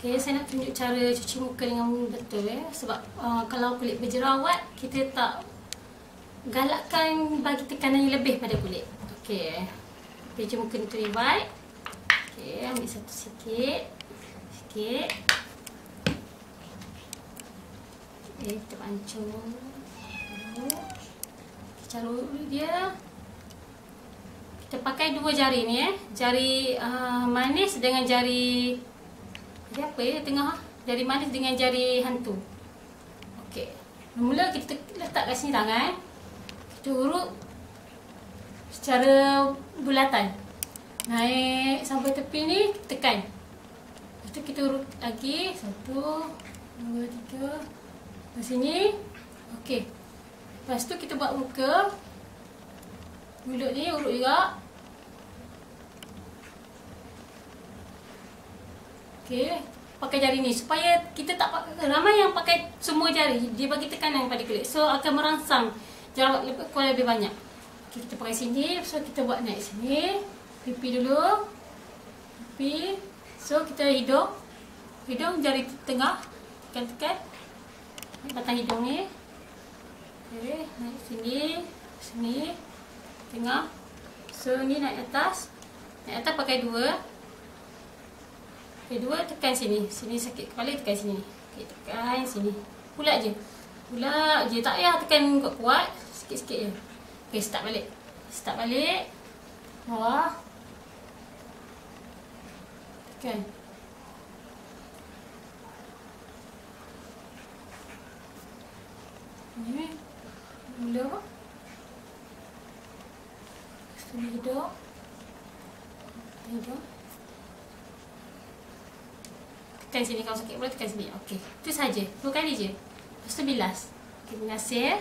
Okay, saya nak tunjuk cara cuci muka dengan betul sebab kalau kulit berjerawat, kita tak galakkan bagi tekanan yang lebih pada kulit. Okay, cuci muka ni terlibat. Okay, ambil satu sikit. Okay, kita pancung. Carut dia. Kita pakai dua jari ni jari manis dengan jari apa tengah, jari manis dengan jari hantu. Okey. Mula kita letak kat sini tangan. Kita urut secara bulatan. Naik sampai tepi ni, tekan. Lepas tu kita urut lagi 1 2 3 ke sini. Okey. Lepas tu kita buat muka. Mulut ni urut juga. Okay. Pakai jari ni supaya kita tak pakai. Ramai yang pakai semua jari, dia bagi tekanan pada kulit, so akan merangsang jerawat lebih banyak. Okay, kita pakai sini, so kita buat naik sini. Pipi dulu. Pipi. So kita hidung. Hidung jari tengah. Tekan-tekan batang hidung ni. Okay, naik sini. Sini. Tengah. So ni naik atas. Naik atas pakai dua. Okay, dua tekan sini. Sini sakit kepala, tekan sini. Okay, tekan sini. Pulak je. Pulak je. Tak payah tekan kuat-kuat. Sikit-sikit je. Okay, start balik. Start balik. Bawah. Tekan. Ni. Mula. Sini hidung. Hidung. Tekan sini, kalau sakit pula tekan sini. Okey. Itu saja. 2 kali je. Lepas tu bilas. Okay, terima kasih.